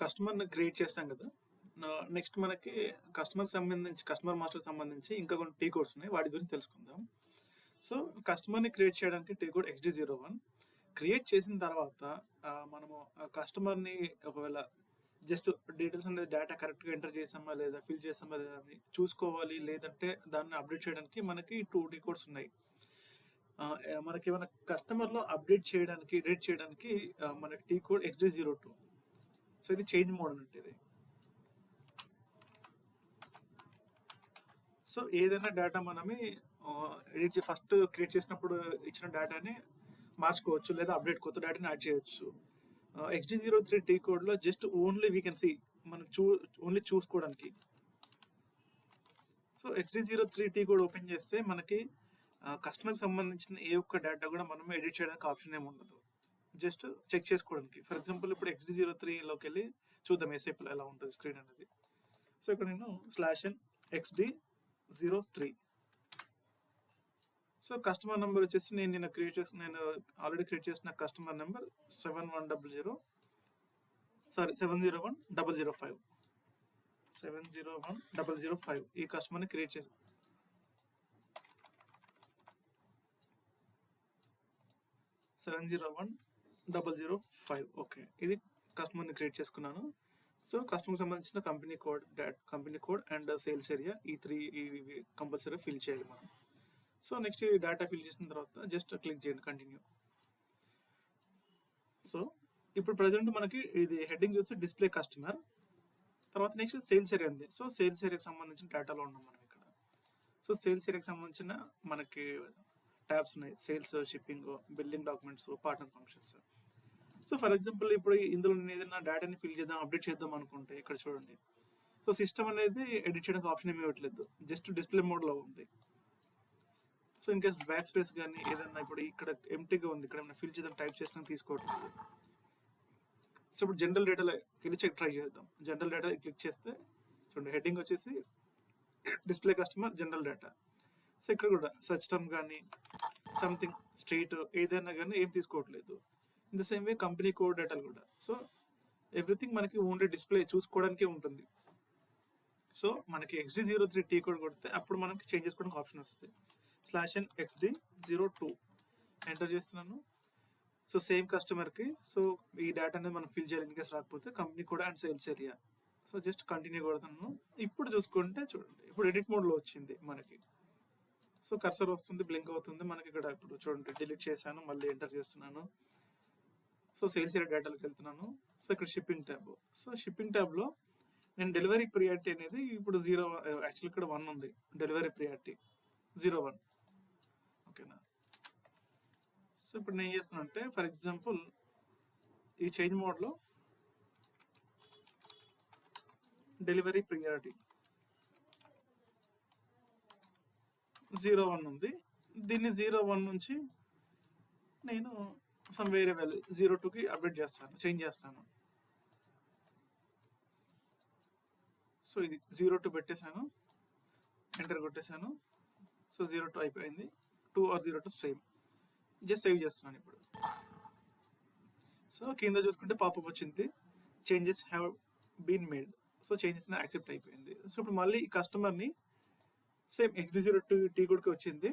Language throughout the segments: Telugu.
కస్టమర్ని క్రియేట్ చేస్తాం కదా. నెక్స్ట్ మనకి కస్టమర్ మాస్టర్కి సంబంధించి ఇంకా కొన్ని టీ కోడ్స్ ఉన్నాయి, వాటి గురించి తెలుసుకుందాం. సో కస్టమర్ని క్రియేట్ చేయడానికి టీ కోడ్ XD01 క్రియేట్ చేసిన తర్వాత మనము కస్టమర్ని ఒకవేళ జస్ట్ డీటెయిల్స్ అనేది డేటా కరెక్ట్గా ఎంటర్ చేసామా లేదా, ఫిల్ చేసామా లేదా అని చూసుకోవాలి, లేదంటే దాన్ని అప్డేట్ చేయడానికి మనకి 2 టీ కోడ్స్ ఉన్నాయి. మనకి ఏమైనా కస్టమర్లో అప్డేట్ చేయడానికి, ఎడిట్ చేయడానికి మనకి టీ కోడ్ XD02. సో ఇది చేంజ్ మోడ్ అన్నట్టు ఇది. సో ఏదైనా డేటా మనమే ఫస్ట్ క్రియేట్ చేసినప్పుడు ఇచ్చిన డేటాని మార్చుకోవచ్చు, లేదా అప్డేట్ కొత్త డేటాని యాడ్ చేయొచ్చు. XD03 టీ కోడ్లో just only we can see, మనం ఓన్లీ చూసుకోవడానికి. So XD03 T code open చేస్తే మనకి కస్టమర్కి సంబంధించిన ఏ ఒక్క డేటా కూడా మనం ఎడిట్ చేయడానికి ఆప్షన్ ఏమి ఉండదు, జస్ట్ చెక్ చేసుకోవడానికి. ఫర్ ఎగ్జాంపుల్ ఇప్పుడు XD03లోకి వెళ్ళి చూద్దాం ఏసేపులో ఎలా ఉంటుంది స్క్రీన్ అనేది. సో ఇక్కడ నేను /XD03. సో కస్టమర్ నెంబర్ వచ్చేసి నేను ఆల్రెడీ క్రియేట్ చేసిన కస్టమర్ నెంబర్ 701,005. 701,005 ఈ కస్టమర్ని క్రియేట్ చేసి 701,005. ఓకే, ఇది కస్టమర్ని క్రియేట్ చేసుకున్నాను. సో కస్టమర్కి సంబంధించిన company code and sales area, ఈ 3 కంపల్సరీ ఫిల్ చేయాలి మనం. సో నెక్స్ట్ ఈ డేటా ఫిల్ చేసిన తర్వాత జస్ట్ క్లిక్ చేయండి కంటిన్యూ. సో ఇప్పుడు ప్రజెంట్ మనకి ఇది హెడ్డింగ్ చూస్తే డిస్ప్లే కస్టమర్, తర్వాత నెక్స్ట్ సేల్స్ ఏరియా ఉంది. సో సేల్స్ ఏరియాకి సంబంధించిన డేటాలో ఉన్నాం మనం ఇక్కడ. సో సేల్స్ ఏరియాకి సంబంధించిన మనకి ట్యాబ్స్ ఉన్నాయి, sales, shipping, billing, documents, partner functions. So for example ఇప్పుడు ఇందులో నేను ఏదైనా డేటాని ఫిల్ చేద్దాం, అప్డేట్ చేద్దాం అనుకుంటే ఇక్కడ చూడండి. సో సిస్టమ్ అనేది ఎడిట్ చేయడానికి ఆప్షన్ ఏమి ఇవ్వట్లేదు, జస్ట్ డిస్ప్లే మోడ్లో ఉంది. So in case back space కానీ ఏదైనా ఇప్పుడు ఇక్కడ ఎంటీగా ఉంది, ఇక్కడ ఏమైనా ఫిల్ చేద్దాం టైప్ చేసినా తీసుకోవట్లేదు. సో ఇప్పుడు జనరల్ డేటాలో వెళ్ళి ట్రై చేద్దాం. జనరల్ డేటా క్లిక్ చేస్తే చూడండి హెడ్డింగ్ వచ్చేసి display customer general data. So ఇక్కడ కూడా సర్చ్ టర్మ్ కానీ సంథింగ్ స్ట్రీట్ ఏదైనా కానీ ఏం తీసుకోవట్లేదు. In the same way company code డేటాలు కూడా. సో ఎవ్రీథింగ్ మనకి ఓన్లీ డిస్ప్లే చూసుకోవడానికే ఉంటుంది. సో మనకి XD03 టీ కోడ్ కొడితే అప్పుడు మనకి చేంజ్ చేసుకోవడానికి ఆప్షన్ వస్తుంది. /XD02 ఎంటర్ చేస్తున్నాను. సో సేమ్ కస్టమర్కి సో ఈ డేటా అనేది మనం ఫిల్ చేయాలి, ఇన్ కేసు రాకపోతే company code and sales area. So just continue కొడుతున్నాను. ఇప్పుడు చూసుకుంటే చూడండి ఇప్పుడు ఎడిట్ మోడ్లో వచ్చింది మనకి. సో కర్సర్ వస్తుంది, బ్లింక్ అవుతుంది మనకి ఇక్కడ. ఇప్పుడు చూడండి డిలీట్ చేశాను, మళ్ళీ ఎంటర్ చేస్తున్నాను. సో సేల్స్ ఏరియా డేటాలోకి వెళ్తున్నాను. సో ఇక్కడ షిప్పింగ్ ట్యాబ్. సో షిప్పింగ్ ట్యాబ్లో నేను డెలివరీ ప్రియారిటీ అనేది ఇప్పుడు 0, యాక్చువల్ ఇక్కడ 1 ఉంది, డెలివరీ ప్రియారిటీ 01. ఓకేనా. సో ఇప్పుడు నేను ఏం చేస్తున్నా అంటే ఫర్ ఎగ్జాంపుల్ ఈ చేంజ్ మోడ్లో డెలివరీ ప్రియారిటీ 01 ఉంది. దీన్ని 01 నుంచి నేను సమ్ వేరే వాల్యూ 02కి అప్డేట్ చేస్తాను, చేంజ్ చేస్తాను. సో ఇది 02 పెట్టేశాను, ఎంటర్ కొట్టేశాను. సో 02 అయిపోయింది. 2 or 02 సేమ్. జస్ట్ సేవ్ చేస్తున్నాను ఇప్పుడు. సో కింద చూసుకుంటే పాపప్ వచ్చింది, changes have been made. So changes accept అయిపోయింది. సో ఇప్పుడు మళ్ళీ ఈ కస్టమర్ని సేమ్ XD02 టీ కోడ్కి వచ్చింది.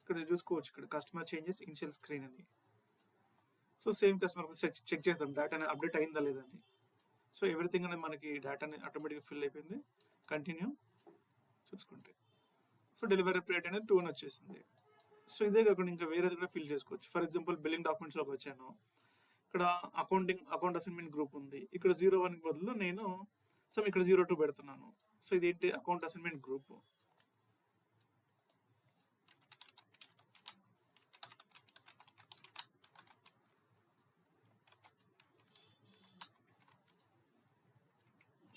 ఇక్కడ చూసుకోవచ్చు, ఇక్కడ కస్టమర్ చేంజెస్ ఇనిషియల్ స్క్రీన్ అని. సో సేమ్ కస్టమర్ చెక్ చేద్దాం డేటా అప్డేట్ అయిందా లేదని. సో ఎవ్రీథింగ్ అనేది మనకి డేటాని ఆటోమేటిక్గా ఫిల్ అయిపోయింది. కంటిన్యూ చూసుకుంటే సో డెలివరీ ప్రియారిటీ అనేది 2 అని వచ్చేసింది. సో ఇదే కాకుండా ఇంకా వేరేది కూడా ఫిల్ చేసుకోవచ్చు. ఫర్ ఎగ్జాంపుల్ బిల్లింగ్ డాక్యుమెంట్స్లోకి వచ్చాను, ఇక్కడ అకౌంట్ అసైన్మెంట్ గ్రూప్ ఉంది. ఇక్కడ 01 బదులు నేను ఇక్కడ 02 పెడుతున్నాను. సో ఇదేంటి అకౌంట్ అసైన్మెంట్ గ్రూప్.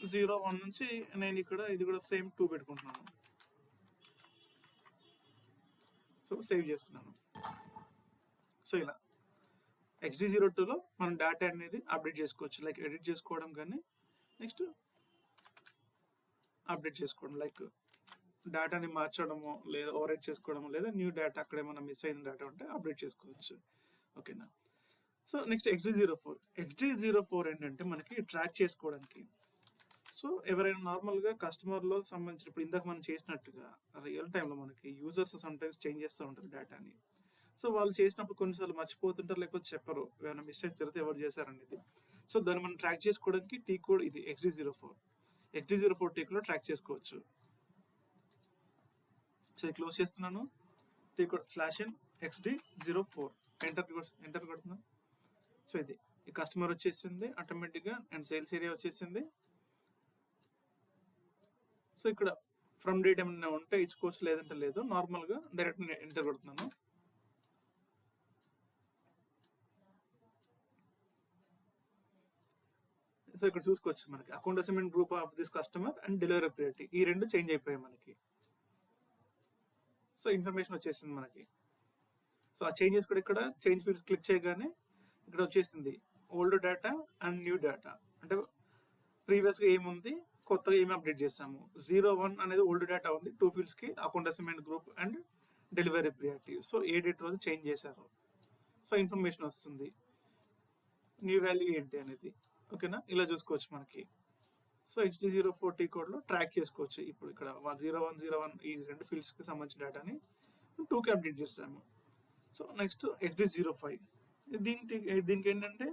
/01 నుంచి నేను ఇక్కడ ఇది కూడా సేమ్ 2 పెట్టుకుంటున్నాను. సో సేవ్ చేస్తున్నాను. సో ఇలా XD02లో మనం డేటా అనేది అప్డేట్ చేసుకోవచ్చు, లైక్ ఎడిట్ చేసుకోవడం కానీ నెక్స్ట్ అప్డేట్ చేసుకోవడం, లైక్ డేటాని మార్చడము లేదా ఓవర్ రైట్ చేసుకోవడము, లేదా న్యూ డేటా అక్కడ ఏమైనా మిస్ అయిన డేటా ఉంటే అప్డేట్ చేసుకోవచ్చు. ఓకేనా. సో నెక్స్ట్ XD04 ఏంటంటే మనకి ట్రాక్ చేసుకోవడానికి. సో ఎవరైనా నార్మల్గా కస్టమర్లో సంబంధించిన ఇప్పుడు ఇందాక మనం చేసినట్టుగా రియల్ టైంలో మనకి యూజర్స్ సమ్టైమ్స్ చేంజ్ చేస్తూ ఉంటారు డేటాని. సో వాళ్ళు చేసినప్పుడు కొన్నిసార్లు మర్చిపోతుంటారు, లేకపోతే చెప్పరు ఏమైనా మిస్టేక్ జరిగితే ఎవరు చేశారనేది. సో దాన్ని మనం ట్రాక్ చేసుకోవడానికి టీ కోడ్ ఇది XD04 టీ కోడ్ ట్రాక్ చేసుకోవచ్చు. సో ఇది క్లోజ్ చేస్తున్నాను. T code /n XD04 enter కొడుతున్నాను. సో ఇది ఈ కస్టమర్ వచ్చేసింది ఆటోమేటిక్గా అండ్ సేల్స్ ఏరియా వచ్చేసింది. సో ఇక్కడ ఫ్రమ్ డేట్ ఏమైనా ఉంటే ఇచ్చుకోవచ్చు, లేదంటే లేదు. నార్మల్గా డైరెక్ట్ ఎంటర్ కొడుతున్నాను. సో ఇక్కడ చూసుకోవచ్చు మనకి account assignment group of this customer and delivery priority ఈ రెండు చేంజ్ అయిపోయాయి మనకి. సో ఇన్ఫర్మేషన్ వచ్చేసింది మనకి. సో ఆ చేంజెస్ కూడా ఇక్కడ చేంజ్ ఫీల్డ్స్ క్లిక్ చేయగానే ఇక్కడ వచ్చేసింది old data and new data. అంటే ప్రీవియస్గా ఏముంది, కొత్తగా ఏమి అప్డేట్ చేసాము. 01 అనేది ఓల్డ్ డేటా ఉంది 2 ఫీల్డ్స్కి, account assignment group and delivery priority. So ఏ డేట్ రోజు చేంజ్ చేశారు. సో ఇన్ఫర్మేషన్ వస్తుంది న్యూ వాల్యూ ఏంటి అనేది. ఓకేనా, ఇలా చూసుకోవచ్చు మనకి. సో XD04 టీ కోడ్లో ట్రాక్ చేసుకోవచ్చు. ఇప్పుడు ఇక్కడ 0101 ఈ రెండు ఫీల్డ్స్కి సంబంధించిన డేటాని 2కి అప్డేట్ చేస్తాము. సో నెక్స్ట్ XD05 దీనికి ఏంటంటే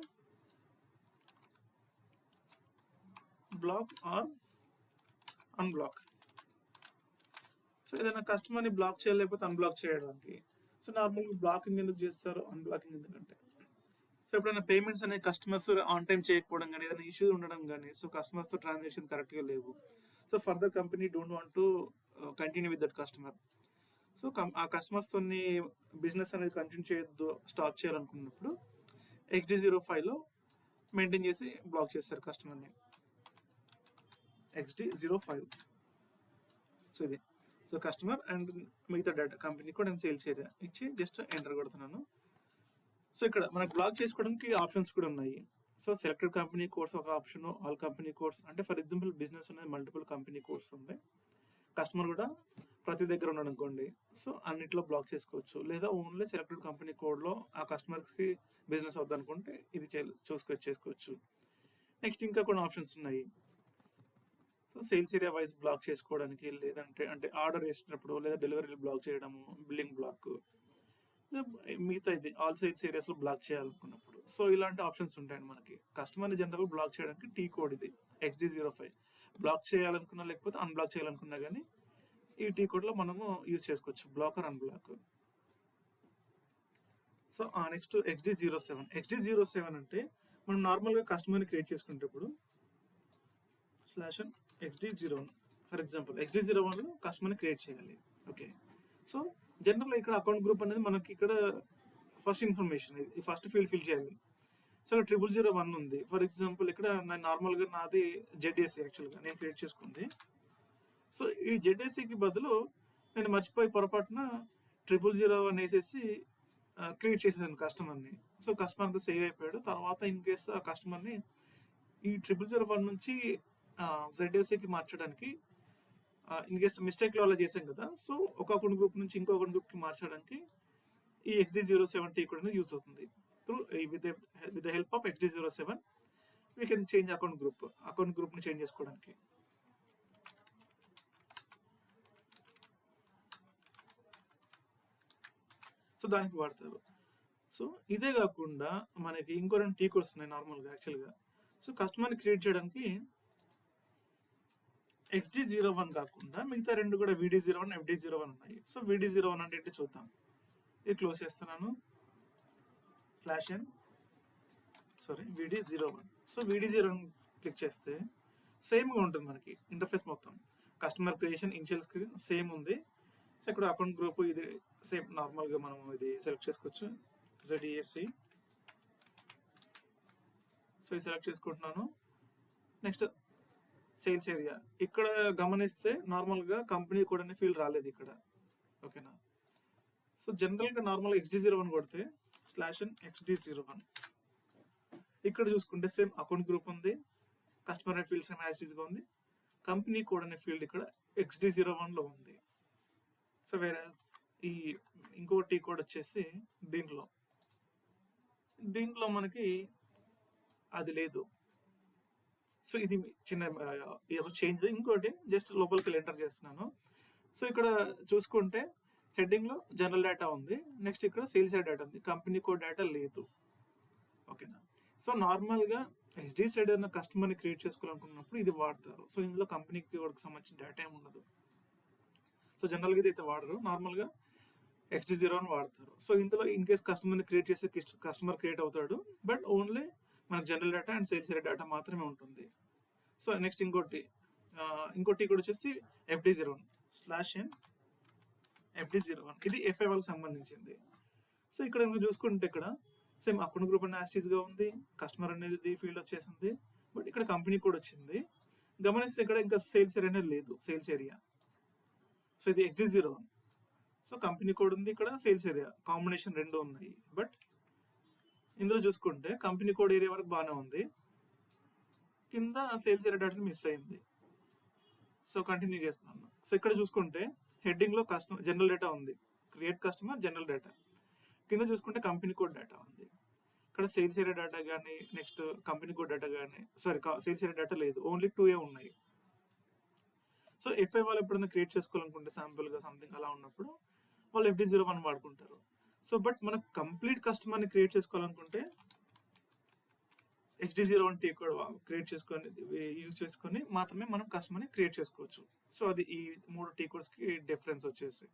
బ్లాక్ ఆర్ అన్బ్లాక్. సో ఏదైనా కస్టమర్ని బ్లాక్ చేయలేకపోతే అన్బ్లాక్ చేయడానికి. సో నార్మల్గా బ్లాకింగ్ ఎందుకు చేస్తారు, అన్బ్లాకింగ్ ఎందుకంటే సో ఎప్పుడైనా పేమెంట్స్ అనే కస్టమర్స్ ఆన్ టైం చేయకపోవడం కానీ, ఏదైనా ఇష్యూ ఉండడం కానీ, సో కస్టమర్స్తో ట్రాన్సాక్షన్ కరెక్ట్గా లేవు. So further company don't want to continue with that customer. So ఆ కస్టమర్స్తో బిజినెస్ అనేది కంటిన్యూ చేయొద్దు, స్టాప్ చేయాలనుకున్నప్పుడు XD05లో మెయింటైన్ చేసి బ్లాక్ చేస్తారు కస్టమర్ని. XD05 సో ఇది. సో కస్టమర్ అండ్ మిగతా డేటా కంపెనీ కూడా నేను సేల్స్ ఏరియా ఇచ్చి జస్ట్ ఎంటర్ కొడుతున్నాను. సో ఇక్కడ మనకు బ్లాక్ చేసుకోవడానికి ఆప్షన్స్ కూడా ఉన్నాయి. సో సెలెక్టెడ్ కంపెనీ కోడ్స్ ఒక ఆప్షన్, ఆల్ కంపెనీ కోడ్స్. అంటే ఫర్ ఎగ్జాంపుల్ బిజినెస్ అనేది మల్టిపుల్ కంపెనీ కోడ్స్ ఉంది, కస్టమర్ కూడా ప్రతి దగ్గర ఉన్నాడు అనుకోండి, సో అన్నిట్లో బ్లాక్ చేసుకోవచ్చు. లేదా ఓన్లీ సెలెక్టెడ్ కంపెనీ కోడ్లో ఆ కస్టమర్స్కి బిజినెస్ అవుతుంది అనుకుంటే ఇది చేసుకోవచ్చు. నెక్స్ట్ ఇంకా కొన్ని ఆప్షన్స్ ఉన్నాయి. So sales area wise block చేసుకోవడానికి, లేదంటే అంటే ఆర్డర్ వేసినప్పుడు, లేదా డెలివరీ బ్లాక్ చేయడము, బిల్లింగ్ బ్లాక్, మిగతా ఇది ఆల్ సేల్స్ ఏరియాస్లో బ్లాక్ చేయాలనుకున్నప్పుడు. సో ఇలాంటి ఆప్షన్స్ ఉంటాయండి మనకి. కస్టమర్ని జనరల్ బ్లాక్ చేయడానికి టీ కోడ్ ఇది XD05. బ్లాక్ చేయాలనుకున్నా లేకపోతే అన్బ్లాక్ చేయాలనుకున్నా కానీ ఈ టీ కోడ్లో మనము యూజ్ చేసుకోవచ్చు, block or unblock. So next XD07 అంటే మనం నార్మల్గా కస్టమర్ని క్రియేట్ చేసుకునేటప్పుడు /XD01 ఫర్ ఎగ్జాంపుల్ XD01లో కస్టమర్ని క్రియేట్ చేయాలి. ఓకే, సో జనరల్గా ఇక్కడ అకౌంట్ గ్రూప్ అనేది మనకి ఇక్కడ ఫస్ట్ ఇన్ఫర్మేషన్ ఇది ఫస్ట్ ఫీల్డ్ ఫిల్ చేయాలి. సో 0001 ఉంది ఫర్ ఎగ్జాంపుల్. ఇక్కడ నేను నార్మల్గా నాది ZAC యాక్చువల్గా నేను క్రియేట్ చేసుకుంది. సో ఈ ZACకి బదులు నేను మర్చిపోయి పొరపాటున 0001 వేసేసి క్రియేట్ చేసేసాను కస్టమర్ని. సో కస్టమర్ అంతా సేవ్ అయిపోయాడు. తర్వాత ఇన్ కేస్ ఆ కస్టమర్ని ఈ 0001 నుంచి ZACకి మార్చడానికి ఇన్ కేస్ మిస్టేక్లో అలా చేసాం కదా, సో ఒక అకౌంట్ గ్రూప్ నుంచి ఇంకో అకౌంట్ గ్రూప్కి మార్చడానికి ఈ XD07 టీ కోడ్ అనేది యూజ్ అవుతుంది. Through with the help of XD07 we can change account గ్రూప్ని చేంజ్ చేసుకోవడానికి. సో దానికి వాడతారు. సో ఇదే కాకుండా మనకి ఇంకో 2 టీ కోడ్స్ ఉన్నాయి నార్మల్గా యాక్చువల్గా. సో కస్టమర్ని క్రియేట్ చేయడానికి XD01 కాకుండా మిగతా 2 కూడా VD01, FD01 ఉన్నాయి. సో VD01 అంటే ఏంటి చూద్దాం. ఇది క్లోజ్ చేస్తున్నాను. VD01. సో VD01 క్లిక్ చేస్తే సేమ్గా ఉంటుంది మనకి ఇంటర్ఫేస్ మొత్తం. Customer creation, initial screen same ఉంది. సో ఇక్కడ అకౌంట్ గ్రూప్ ఇది సేమ్ నార్మల్గా మనం ఇది సెలెక్ట్ చేసుకోవచ్చు, ZAC. సో ఇది సెలెక్ట్ చేసుకుంటున్నాను. Next sales area. ఇక్కడ గమనిస్తే నార్మల్గా కంపెనీ కూడా ఫీల్డ్ రాలేదు ఇక్కడ. ఓకేనా, సో జనరల్గా నార్మల్గా XD01 కొడితే /XD01 ఇక్కడ చూసుకుంటే సేమ్ అకౌంట్ గ్రూప్ ఉంది, కస్టమర్ అనే ఫీల్డ్ సేమ్ యాజ్ గా ఉంది, కంపెనీ కోడ్ అనే ఫీల్డ్ ఇక్కడ XD01లో ఉంది. సో వేరే ఈ ఇంకో టీ కోడ్ వచ్చేసి దీంట్లో దీంట్లో మనకి అది లేదు. సో ఇది చిన్న ఇది ఒక చేంజ్. ఇంకోటి జస్ట్ లోపలికి వెళ్ళి ఎంటర్ చేస్తున్నాను. సో ఇక్కడ చూసుకుంటే హెడ్డింగ్ లో జనరల్ డేటా ఉంది, నెక్స్ట్ ఇక్కడ సేల్స్ డేటా ఉంది, కంపెనీ కోడ్ డేటా లేదు. ఓకేనా. సో నార్మల్ గా ఎస్డి సైడ్ అన్న కస్టమర్ ని క్రియేట్ చేసుకోవాలనుకున్నప్పుడు ఇది వాడతారు. సో ఇందులో కంపెనీ కోడ్ కి సంబంధించిన డేటా ఏమి ఉండదు. సో జనరల్ గా ఇది అయితే వాడరు, నార్మల్ గా XD0 అని వాడతారు. సో ఇందులో ఇన్ కేస్ కస్టమర్ ని క్రియేట్ చేస్తే కస్టమర్ క్రియేట్ అవుతాడు, బట్ ఓన్లీ మనకు general data and sales data మాత్రమే ఉంటుంది. సో నెక్స్ట్ ఇంకోటి కూడా వచ్చేసి FD01/n FD01, ఇది FI వాళ్ళకి సంబంధించింది. సో ఇక్కడ నువ్వు చూసుకుంటే ఇక్కడ సేమ్ అకౌంట్ గ్రూప్ అనే యాస్టీస్ గా ఉంది, కస్టమర్ అనేది ఫీల్డ్ వచ్చేసింది, బట్ ఇక్కడ కంపెనీ కూడా వచ్చింది. గమనిస్తే ఇక్కడ ఇంకా సేల్స్ ఏరియా అనేది లేదు, సేల్స్ ఏరియా. సో ఇది XD01. సో కంపెనీ కోడ్ ఉంది, ఇక్కడ సేల్స్ ఏరియా కాంబినేషన్ రెండు ఉన్నాయి. బట్ ఇందులో చూసుకుంటే కంపెనీ కోడ్ ఏరియా వరకు బాగానే ఉంది, కింద సేల్స్ ఏరియా డేటా మిస్ అయింది. సో కంటిన్యూ చేస్తున్నాను. సో ఇక్కడ చూసుకుంటే హెడ్డింగ్ లో కస్టమర్ జనరల్ డేటా ఉంది, క్రియేట్ కస్టమర్ జనరల్ డేటా. కింద చూసుకుంటే కంపెనీ కోడ్ డేటా ఉంది. ఇక్కడ సేల్స్ ఏరియా డేటా కానీ నెక్స్ట్ కంపెనీ కోడ్ డేటా కానీ సేల్స్ ఏరియా డేటా లేదు, ఓన్లీ 2 ఉన్నాయి. సో FI వాళ్ళు ఎప్పుడైనా క్రియేట్ చేసుకోవాలనుకుంటే శాంపుల్ గా సంథింగ్ అలా ఉన్నప్పుడు వాళ్ళు FD01 వాడుకుంటారు. సో బట్ మనకు కంప్లీట్ కస్టమర్ ని క్రియేట్ చేసుకోవాలనుకుంటే XD01 టీ కోడ్ క్రియేట్ చేసుకొని యూజ్ చేసుకొని మాత్రమే మనం కస్టమర్ ని క్రియేట్ చేసుకోవచ్చు. సో అది ఈ 3 టీ కోడ్స్ కి డిఫరెన్స్ వచ్చేసి.